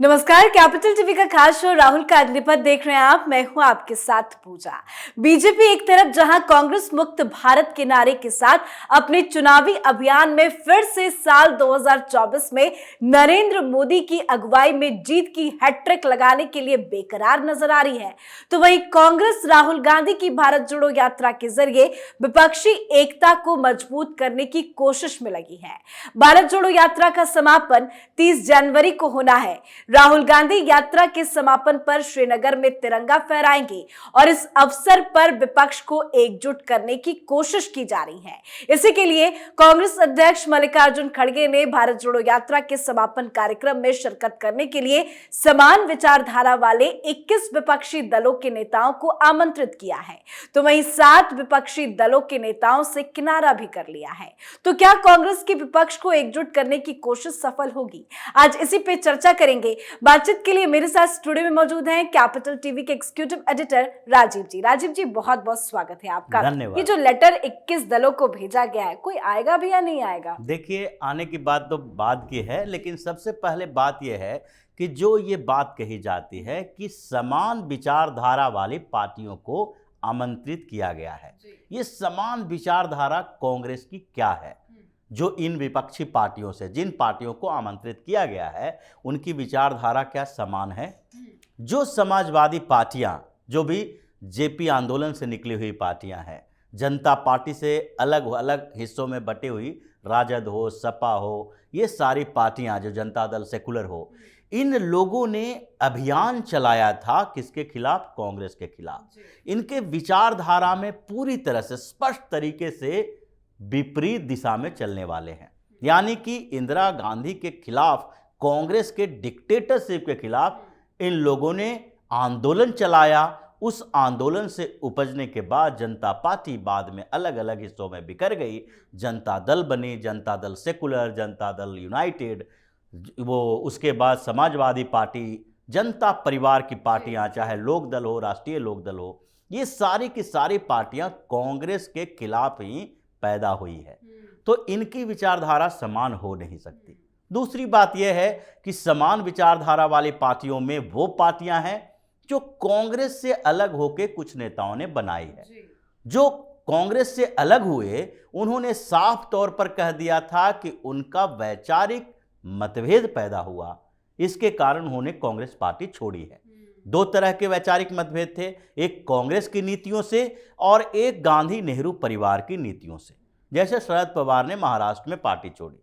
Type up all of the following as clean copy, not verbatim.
नमस्कार। Capital TV का खास शो राहुल का अग्निपथ देख रहे हैं आप। मैं हूं आपके साथ पूजा। बीजेपी एक तरफ जहां कांग्रेस मुक्त भारत के नारे के साथ अपने चुनावी अभियान में फिर से साल 2024 में नरेंद्र मोदी की अगुवाई में जीत की हैट्रिक लगाने के लिए बेकरार नजर आ रही है, तो वहीं कांग्रेस राहुल गांधी की भारत जोड़ो यात्रा के जरिए विपक्षी एकता को मजबूत करने की कोशिश में लगी है। भारत जोड़ो यात्रा का समापन 30 जनवरी को होना है। राहुल गांधी यात्रा के समापन पर श्रीनगर में तिरंगा फहराएंगे और इस अवसर पर विपक्ष को एकजुट करने की कोशिश की जा रही है। इसी के लिए कांग्रेस अध्यक्ष मल्लिकार्जुन खड़गे ने भारत जोड़ो यात्रा के समापन कार्यक्रम में शिरकत करने के लिए समान विचारधारा वाले 21 विपक्षी दलों के नेताओं को आमंत्रित किया है, तो वहीं 7 विपक्षी दलों के नेताओं से किनारा भी कर लिया है। तो क्या कांग्रेस के विपक्ष को एकजुट करने की कोशिश सफल होगी? आज इसी पे चर्चा करेंगे। बातचीत के लिए मेरे साथ स्टूडियो में मौजूद हैं कैपिटल टीवी के एग्जीक्यूटिव एडिटर राजीव जी। राजीव जी, बहुत बहुत स्वागत है आपका। ये जो लेटर 21 दलों को भेजा गया है, कोई आएगा भी या नहीं आएगा? देखिए, आने की बात तो बाद की है, लेकिन सबसे पहले बात यह है कि जो ये बात कही जाती है कि समान विचारधारा वाली पार्टियों को आमंत्रित किया गया है। ये समान विचारधारा कांग्रेस की क्या है? जो इन विपक्षी पार्टियों से, जिन पार्टियों को आमंत्रित किया गया है, उनकी विचारधारा क्या समान है? जो समाजवादी पार्टियां, जो भी जेपी आंदोलन से निकली हुई पार्टियां हैं, जनता पार्टी से अलग अलग हिस्सों में बटी हुई राजद हो, सपा हो, ये सारी पार्टियां, जो जनता दल सेकुलर हो, इन लोगों ने अभियान चलाया था किसके खिलाफ? कांग्रेस के खिलाफ। इनके विचारधारा में पूरी तरह से स्पष्ट तरीके से विपरीत दिशा में चलने वाले हैं। यानी कि इंदिरा गांधी के खिलाफ, कांग्रेस के डिक्टेटरशिप के खिलाफ इन लोगों ने आंदोलन चलाया। उस आंदोलन से उपजने के बाद जनता पार्टी बाद में अलग अलग हिस्सों में बिखर गई। जनता दल बनी, जनता दल सेकुलर, जनता दल यूनाइटेड, वो उसके बाद समाजवादी पार्टी, जनता परिवार की पार्टियां, चाहे लोक दल हो, राष्ट्रीय लोक दल हो, ये सारी की सारी पार्टियां कांग्रेस के खिलाफ ही पैदा हुई है। तो इनकी विचारधारा समान हो नहीं सकती। दूसरी बात यह है कि समान विचारधारा वाली पार्टियों में वो पार्टियां हैं जो कांग्रेस से अलग होकर कुछ नेताओं ने बनाई है। जो कांग्रेस से अलग हुए, उन्होंने साफ तौर पर कह दिया था कि उनका वैचारिक मतभेद पैदा हुआ, इसके कारण उन्होंने कांग्रेस पार्टी छोड़ी है। दो तरह के वैचारिक मतभेद थे, एक कांग्रेस की नीतियों से और एक गांधी नेहरू परिवार की नीतियों से। जैसे शरद पवार ने महाराष्ट्र में पार्टी छोड़ी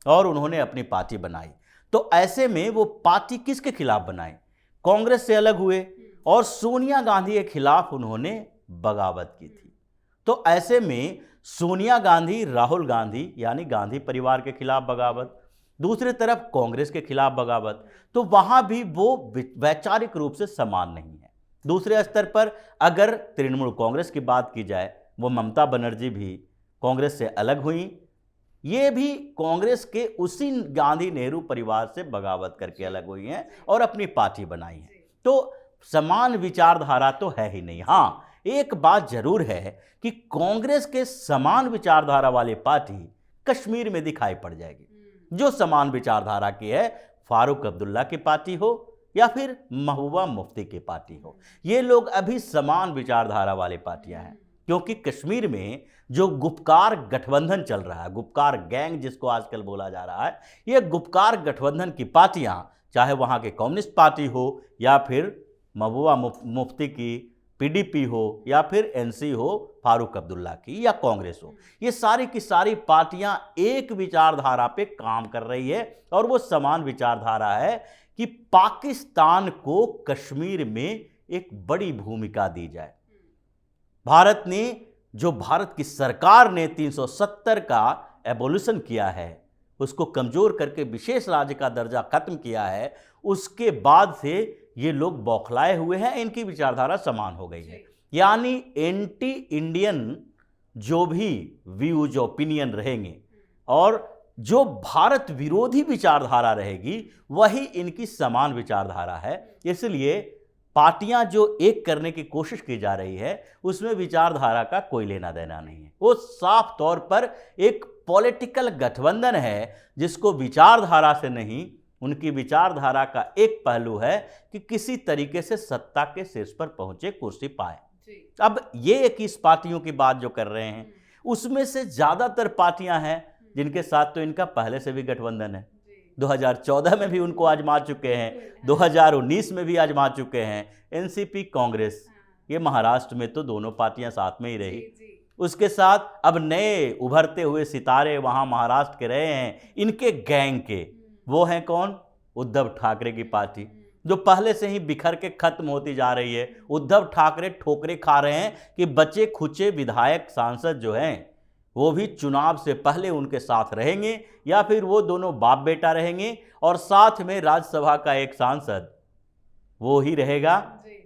और उन्होंने अपनी पार्टी बनाई, तो ऐसे में वो पार्टी किसके खिलाफ बनाई? कांग्रेस से अलग हुए और सोनिया गांधी के खिलाफ उन्होंने बगावत की थी। तो ऐसे में सोनिया गांधी, राहुल गांधी यानी गांधी परिवार के खिलाफ बगावत, दूसरी तरफ कांग्रेस के खिलाफ बगावत, तो वहां भी वो वैचारिक रूप से समान नहीं है। दूसरे स्तर पर अगर तृणमूल कांग्रेस की बात की जाए, वो ममता बनर्जी भी कांग्रेस से अलग हुई, ये भी कांग्रेस के उसी गांधी नेहरू परिवार से बगावत करके अलग हुई हैं और अपनी पार्टी बनाई है। तो समान विचारधारा तो है ही नहीं। हाँ, एक बात जरूर है कि कांग्रेस के समान विचारधारा वाली पार्टी कश्मीर में दिखाई पड़ जाएगी। जो समान विचारधारा की है, फारूक अब्दुल्ला की पार्टी हो या फिर महबूबा मुफ्ती की पार्टी हो, ये लोग अभी समान विचारधारा वाली पार्टियां हैं। क्योंकि कश्मीर में जो गुपकार गठबंधन चल रहा है, गुपकार गैंग जिसको आजकल बोला जा रहा है, ये गुपकार गठबंधन की पार्टियां, चाहे वहां के कम्युनिस्ट पार्टी हो या फिर महबूबा मुफ्ती की पीडीपी हो या फिर एनसी हो, फारूक अब्दुल्ला की, या कांग्रेस हो, ये सारी की सारी पार्टियां एक विचारधारा पे काम कर रही है और वो समान विचारधारा है कि पाकिस्तान को कश्मीर में एक बड़ी भूमिका दी जाए। भारत ने, जो भारत की सरकार ने 370 का एबोल्यूशन किया है, उसको कमजोर करके विशेष राज्य का दर्जा खत्म किया है, उसके बाद से ये लोग बौखलाए हुए हैं, इनकी विचारधारा समान हो गई है। यानी एंटी इंडियन जो भी व्यूज, ओपिनियन रहेंगे और जो भारत विरोधी विचारधारा रहेगी, वही इनकी समान विचारधारा है। इसलिए पार्टियां जो एक करने की कोशिश की जा रही है, उसमें विचारधारा का कोई लेना देना नहीं है। वो साफ तौर पर एक पॉलिटिकल गठबंधन है जिसको विचारधारा से नहीं, उनकी विचारधारा का एक पहलू है कि किसी तरीके से सत्ता के शीर्ष पर पहुंचे, कुर्सी पाए। अब ये 21 पार्टियों की बात जो कर रहे हैं, उसमें से ज्यादातर पार्टियां हैं जिनके साथ तो इनका पहले से भी गठबंधन है। 2014 में भी उनको आजमा चुके हैं, 2019 में भी आजमा चुके हैं। एनसीपी, कांग्रेस, ये महाराष्ट्र में तो दोनों पार्टियां साथ में ही रही। उसके साथ अब नए उभरते हुए सितारे वहां महाराष्ट्र के रहे हैं, इनके गैंग के, वो हैं कौन? उद्धव ठाकरे की पार्टी, जो पहले से ही बिखर के खत्म होती जा रही है। उद्धव ठाकरे ठोकरे खा रहे हैं कि बचे खुचे विधायक सांसद जो हैं वो भी चुनाव से पहले उनके साथ रहेंगे, या फिर वो दोनों बाप बेटा रहेंगे और साथ में राज्यसभा का एक सांसद वो ही रहेगा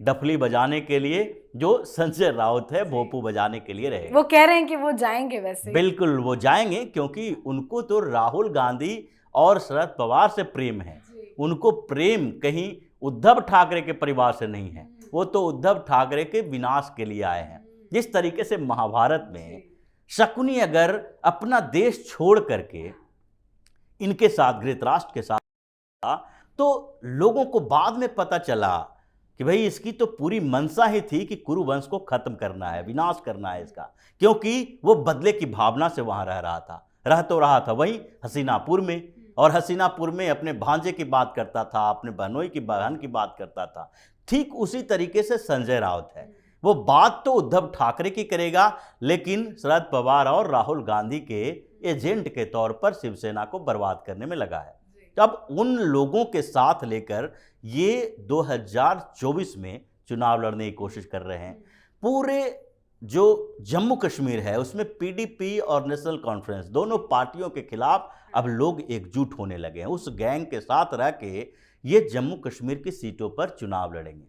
डफली बजाने के लिए, जो संजय राउत है भोपू बजाने के लिए रहेगा। वो कह रहे हैं कि वो जाएंगे वैसे। बिल्कुल वो जाएंगे, क्योंकि उनको तो राहुल गांधी और शरद पवार से प्रेम है। उनको प्रेम कहीं उद्धव ठाकरे के परिवार से नहीं है, वो तो उद्धव ठाकरे के विनाश के लिए आए हैं। जिस तरीके से महाभारत में शकुनी अगर अपना देश छोड़ करके इनके साथ, धृतराष्ट्र के साथ, तो लोगों को बाद में पता चला कि भाई इसकी तो पूरी मंशा ही थी कि कुरु वंश को खत्म करना है, विनाश करना है इसका, क्योंकि वो बदले की भावना से वहां रह रहा था। रह तो रहा था वहीं हसीनापुर में, और हसीनापुर में अपने भांजे की बात करता था, अपने बहनोई की बहन की बात करता था। ठीक उसी तरीके से संजय राउत है, वो बात तो उद्धव ठाकरे की करेगा, लेकिन शरद पवार और राहुल गांधी के एजेंट के तौर पर शिवसेना को बर्बाद करने में लगा है। अब उन लोगों के साथ लेकर ये 2024 में चुनाव लड़ने की कोशिश कर रहे हैं। पूरे जो जम्मू कश्मीर है उसमें पीडीपी और नेशनल कॉन्फ्रेंस दोनों पार्टियों के खिलाफ अब लोग एकजुट होने लगे हैं। उस गैंग के साथ रह के ये जम्मू कश्मीर की सीटों पर चुनाव लड़ेंगे,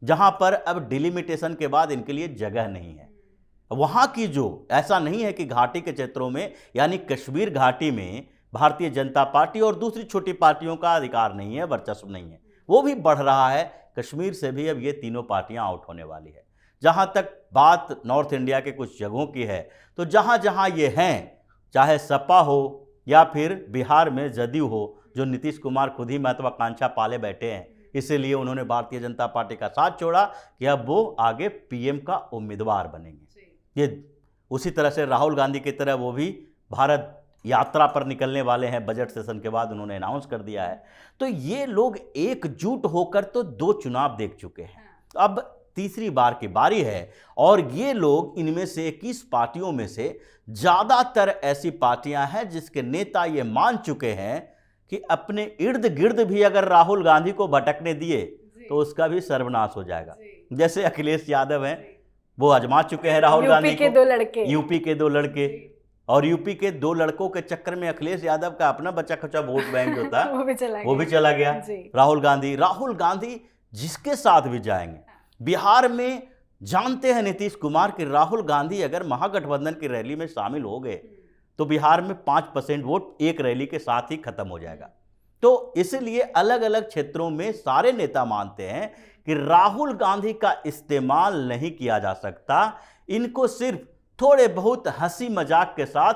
जहां पर अब डिलिमिटेशन के बाद इनके लिए जगह नहीं है। वहां की जो, ऐसा नहीं है कि घाटी के क्षेत्रों में, यानी कश्मीर घाटी में भारतीय जनता पार्टी और दूसरी छोटी पार्टियों का अधिकार नहीं है, वर्चस्व नहीं है, वो भी बढ़ रहा है। कश्मीर से भी अब ये तीनों पार्टियां आउट होने वाली है। जहां तक बात नॉर्थ इंडिया के कुछ जगहों की है, तो जहां जहां ये हैं, चाहे सपा हो या फिर बिहार में जदयू हो, जो नीतीश कुमार खुद ही महत्वाकांक्षा पाले बैठे हैं, इसीलिए उन्होंने भारतीय जनता पार्टी का साथ छोड़ा कि अब वो आगे पीएम का उम्मीदवार बनेंगे। ये उसी तरह से राहुल गांधी की तरह वो भी भारत यात्रा पर निकलने वाले हैं, बजट सेशन के बाद उन्होंने अनाउंस कर दिया है। तो ये लोग एकजुट होकर तो 2 चुनाव देख चुके हैं, अब तीसरी बार की बारी है। और ये लोग, इनमें से 21 पार्टियों में से ज्यादातर ऐसी पार्टियां हैं जिसके नेता ये मान चुके हैं कि अपने इर्द गिर्द भी अगर राहुल गांधी को भटकने दिए तो उसका भी सर्वनाश हो जाएगा। जैसे अखिलेश यादव हैं, वो आजमा चुके हैं राहुल गांधी को, यूपी के 2 लड़के, और यूपी के 2 लड़कों के चक्कर में अखिलेश यादव का अपना बचा खुचा वोट बैंक जो था वो भी चला गया। राहुल गांधी जिसके साथ भी जाएंगे, बिहार में जानते हैं नीतीश कुमार कि राहुल गांधी अगर महागठबंधन की रैली में शामिल हो गए तो बिहार में 5% वोट एक रैली के साथ ही खत्म हो जाएगा। तो इसलिए अलग अलग क्षेत्रों में सारे नेता मानते हैं कि राहुल गांधी का इस्तेमाल नहीं किया जा सकता, इनको सिर्फ थोड़े बहुत हंसी मजाक के साथ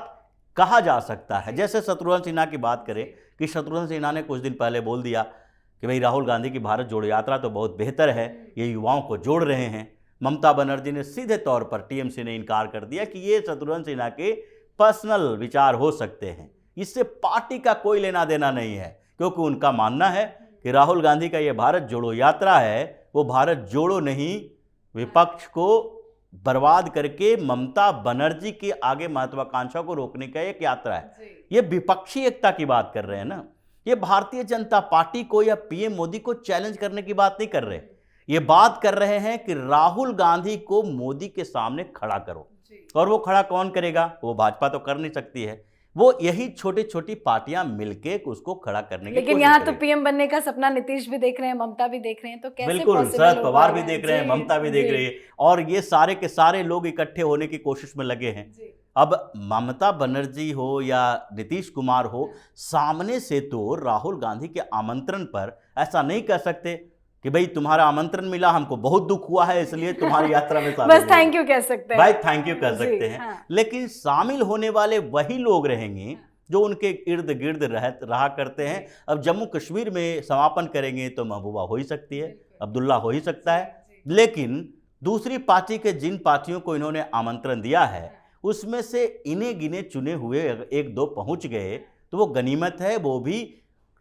कहा जा सकता है। जैसे शत्रुघ्न सिन्हा की बात करें कि शत्रुघ्न सिन्हा ने कुछ दिन पहले बोल दिया कि भाई राहुल गांधी की भारत जोड़ो यात्रा तो बहुत बेहतर है, ये युवाओं को जोड़ रहे हैं। ममता बनर्जी ने सीधे तौर पर, टीएमसी ने इनकार कर दिया कि ये शत्रुघ्न सिन्हा के पर्सनल विचार हो सकते हैं, इससे पार्टी का कोई लेना देना नहीं है, क्योंकि उनका मानना है कि राहुल गांधी का ये भारत जोड़ो यात्रा है, वो भारत जोड़ो नहीं, विपक्ष को बर्बाद करके ममता बनर्जी के आगे महत्वाकांक्षा को रोकने का एक यात्रा है। ये विपक्षी एकता की बात कर रहे हैं ना, ये भारतीय जनता पार्टी को या पीएम मोदी को चैलेंज करने की बात नहीं कर रहे, ये बात कर रहे हैं कि राहुल गांधी को मोदी के सामने खड़ा करो। और वो खड़ा कौन करेगा? वो भाजपा तो कर नहीं सकती है, वो यही छोटी छोटी पार्टियां मिलके उसको खड़ा करने की, लेकिन यहाँ तो पीएम बनने का सपना नीतीश भी देख रहे हैं, ममता भी देख रहे हैं, तो कैसे? बिल्कुल, शरद पवार भी देख रहे हैं, ममता भी देख रही है, और ये सारे के सारे लोग इकट्ठे होने की कोशिश में लगे हैं। अब ममता बनर्जी हो या नीतीश कुमार हो, सामने से तो राहुल गांधी के आमंत्रण पर ऐसा नहीं कह सकते कि भाई तुम्हारा आमंत्रण मिला, हमको बहुत दुख हुआ है इसलिए तुम्हारी यात्रा में शामिल बस थैंक यू कह सकते हैं, भाई थैंक यू कह सकते हैं। लेकिन शामिल होने वाले वही लोग रहेंगे जो उनके इर्द गिर्द रहा करते हैं। अब जम्मू कश्मीर में समापन करेंगे तो महबूबा हो ही सकती है, अब्दुल्ला हो ही सकता है, लेकिन दूसरी पार्टी के जिन पार्टियों को इन्होंने आमंत्रण दिया है उसमें से इन्हें गिने चुने हुए एक दो पहुंच गए तो वो गनीमत है, वो भी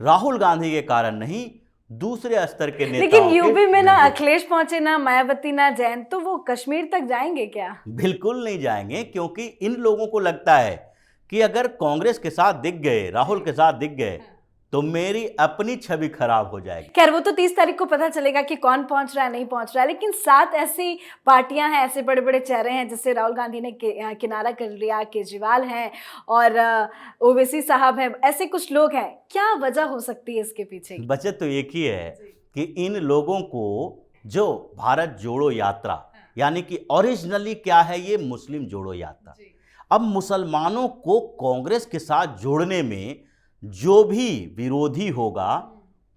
राहुल गांधी के कारण नहीं, दूसरे स्तर के नेताओं लेकिन के यूपी में ना निर्देश। अखिलेश पहुंचे, ना मायावती, ना जैन, तो वो कश्मीर तक जाएंगे क्या? बिल्कुल नहीं जाएंगे, क्योंकि इन लोगों को लगता है कि अगर कांग्रेस के साथ दिख गए, राहुल के साथ दिख गए तो मेरी अपनी छवि खराब हो जाएगी। खैर वो तो 30 तारीख को पता चलेगा कि कौन पहुंच रहा है, नहीं पहुंच रहा है, लेकिन 7 ऐसी पार्टियां हैं, ऐसे बड़े बड़े चेहरे हैं जिससे राहुल गांधी ने किनारा कर लिया। केजरीवाल हैं और ओवैसी साहब हैं, ऐसे कुछ लोग हैं। क्या वजह हो सकती है इसके पीछे? वजह तो एक ही है कि इन लोगों को जो भारत जोड़ो यात्रा, यानी कि ओरिजिनली क्या है ये मुस्लिम जोड़ो यात्रा, अब मुसलमानों को कांग्रेस के साथ जोड़ने में जो भी विरोधी होगा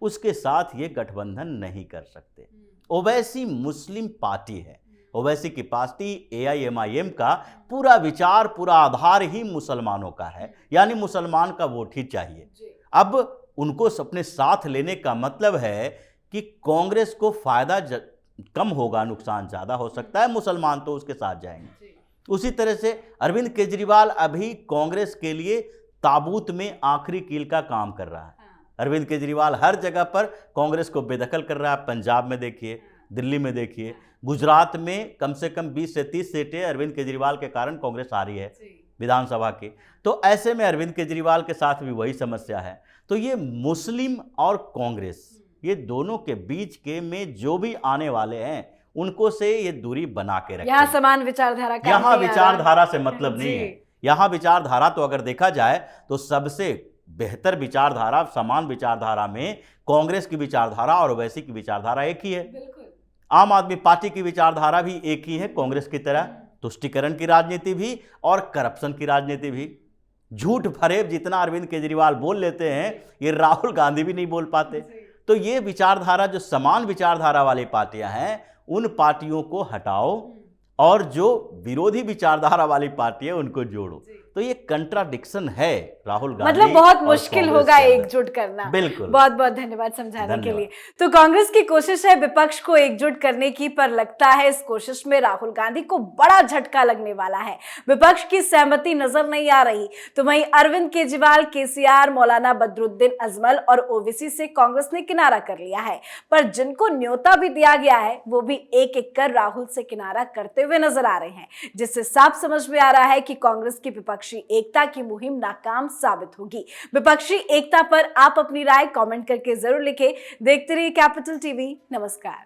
उसके साथ ये गठबंधन नहीं कर सकते। ओवैसी मुस्लिम पार्टी है, ओवैसी की पार्टी AIMIM का पूरा विचार, पूरा आधार ही मुसलमानों का है, यानी मुसलमान का वोट ही चाहिए। अब उनको अपने साथ लेने का मतलब है कि कांग्रेस को फायदा कम होगा, नुकसान ज़्यादा हो सकता है, मुसलमान तो उसके साथ जाएंगे। उसी तरह से अरविंद केजरीवाल अभी कांग्रेस के लिए ताबूत में आखिरी कील का काम कर रहा है। अरविंद केजरीवाल हर जगह पर कांग्रेस को बेदखल कर रहा है। पंजाब में देखिए, दिल्ली में देखिए, गुजरात में कम से कम 20 से 30 सीटें अरविंद केजरीवाल के कारण कांग्रेस आ रही है विधानसभा की। तो ऐसे में अरविंद केजरीवाल के साथ भी वही समस्या है। तो ये मुस्लिम और कांग्रेस, ये दोनों के बीच के में जो भी आने वाले हैं उनको से ये दूरी बना के रखें। यहाँ समान विचारधारा का, यहाँ विचारधारा से मतलब नहीं है। यहाँ विचारधारा तो अगर देखा जाए तो सबसे बेहतर विचारधारा, समान विचारधारा में कांग्रेस की विचारधारा और ओवैसी की विचारधारा एक ही है। आम आदमी पार्टी की विचारधारा भी एक ही है, कांग्रेस की तरह तुष्टीकरण की राजनीति भी और करप्शन की राजनीति भी। झूठ फरेब जितना अरविंद केजरीवाल बोल लेते हैं ये राहुल गांधी भी नहीं बोल पाते। तो ये विचारधारा, जो समान विचारधारा वाली पार्टियां हैं उन पार्टियों को हटाओ और जो विरोधी विचारधारा वाली पार्टी है उनको जोड़ो। तो ये कंट्राडिक्शन है राहुल गांधी, मतलब बहुत और मुश्किल कांग्रेस होगा के अंदर। एकजुट करना। बिल्कुल। बहुत बहुत धन्यवाद समझाने के धन्यवाद। लिए। तो कांग्रेस की कोशिश है विपक्ष को एकजुट करने की, पर लगता है इस कोशिश में राहुल गांधी को बड़ा झटका लगने वाला है। विपक्ष की सहमति नजर नहीं आ रही, तो वहीं अरविंद केजरीवाल, KCR, मौलाना बदरुद्दीन अजमल और ओवैसी से कांग्रेस ने किनारा कर लिया है। पर जिनको न्योता भी दिया गया है वो भी एक एक कर राहुल से किनारा करते हुए नजर आ रहे हैं, जिससे साफ समझ में आ रहा है कि कांग्रेस की विपक्षी एकता की मुहिम नाकाम साबित होगी। विपक्षी एकता पर आप अपनी राय कमेंट करके जरूर लिखें। देखते रहिए कैपिटल TV। नमस्कार।